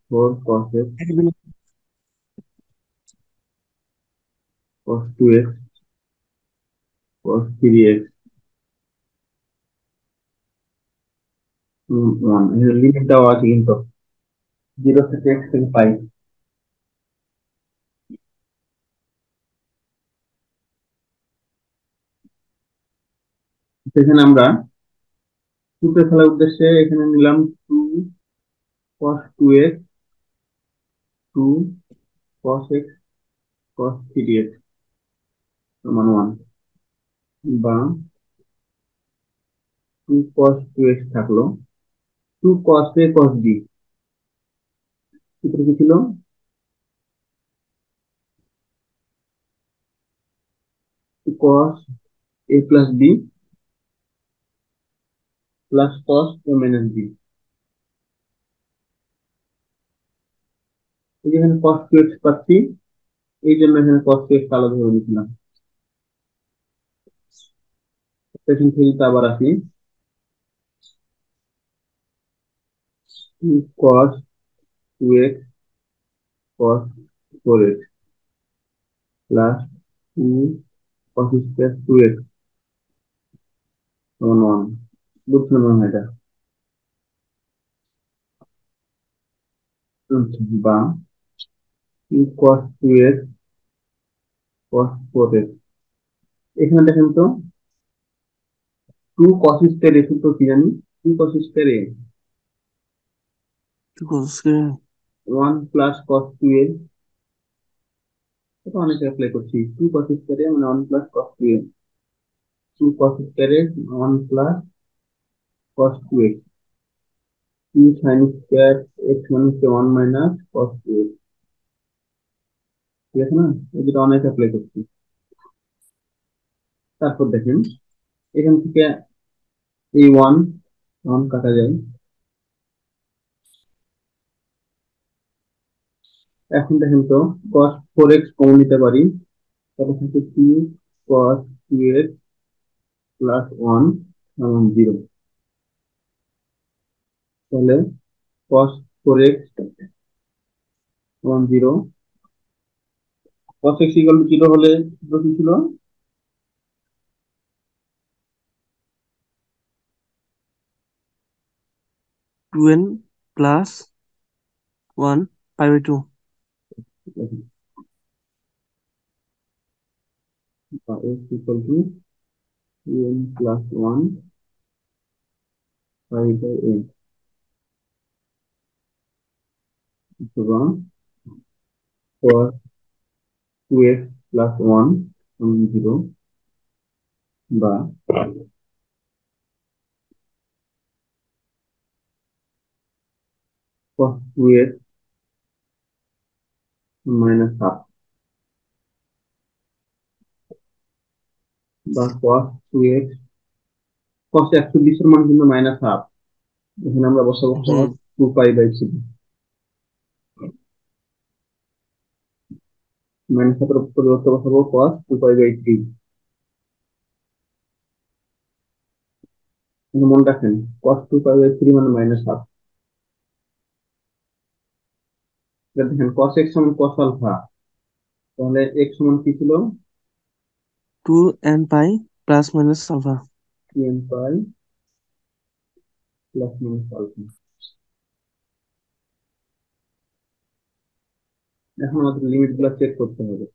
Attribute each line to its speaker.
Speaker 1: Four cos x
Speaker 2: এগুলো
Speaker 1: cos two x cos three x one. Limit দেওয়া আছে কিন্তু, জিরো থেকে এক্স থেকে পাই। সেখানে আমরা টুকে ফেলার উদ্দেশ্যে এখানে নিলাম two cos two x, two cos x cos three x সমান ওয়ান, বা টু কস টু এক্স থাকলো, two cos A cos B, সূত্র কি ছিল? Cos A plus B plus cos A minus B. এই যে এখানে কস টু এক্স পাচ্ছি, এই জন্য এখানে কস টু এক্স আলাদা ধরে নিয়েছিলাম। সেকেন্ড থিওরিতে আবার আসি, two cos two x cos four x plus two cos square two x সমান ওয়ান। বুঝছো না এটা? বা two cos two x cos four x. এখানে দেখেন তো, টু কস স্কোয়ার এ সূত্র কি জানি? Two cos square A one plus cos two A, এটা অনেকে অ্যাপ্লাই করছি। টু কস স্কোয়ার এ মানে one plus cos two A, two cos square A one plus cos two x, two sin square x মানে হচ্ছে one minus cos two x. ঠিক আছে না? এই যেটা অনেকে অ্যাপ্লাই করছি। তারপর দেখেন, এখান থেকে এই ওয়ান ওয়ান কাটা যায়। এখন দেখেন তো, cos 4x কমন নিতে পারি, তাহলে থাকে 2 cos 2x প্লাস 1 সমান 0। তাহলে cos 4x সমান 0, cos x ইকুয়াল টু 0 হলে সূত্র কি ছিল?
Speaker 2: 2n plus 1 pi by 2।
Speaker 1: x equal to 2n plus 1 pi by n, অথবা cos 2x প্লাস 1 সমান 0, বা cos 2x মাইনাস হাফ, বা cos 2x, cos 120 এর মান কিন্তু মাইনাস হাফ, এখানে আমরা বসাবো
Speaker 2: হুম।
Speaker 1: cos 2 পাই বাই 3, মাইনাস হাফের পরিবর্তে বসাবো cos 2 পাই বাই 3। মনে রাখেন, cos 2 পাই বাই 3 মানে মাইনাস হাফ। দেখেন cos x সমান cos আলফা, তাহলে x সমান কি ছিল?
Speaker 2: 2n pi plus minus alpha.
Speaker 1: 2n pi plus minus alpha. এখন আমাদের লিমিট গুলা চেক করতে হবে।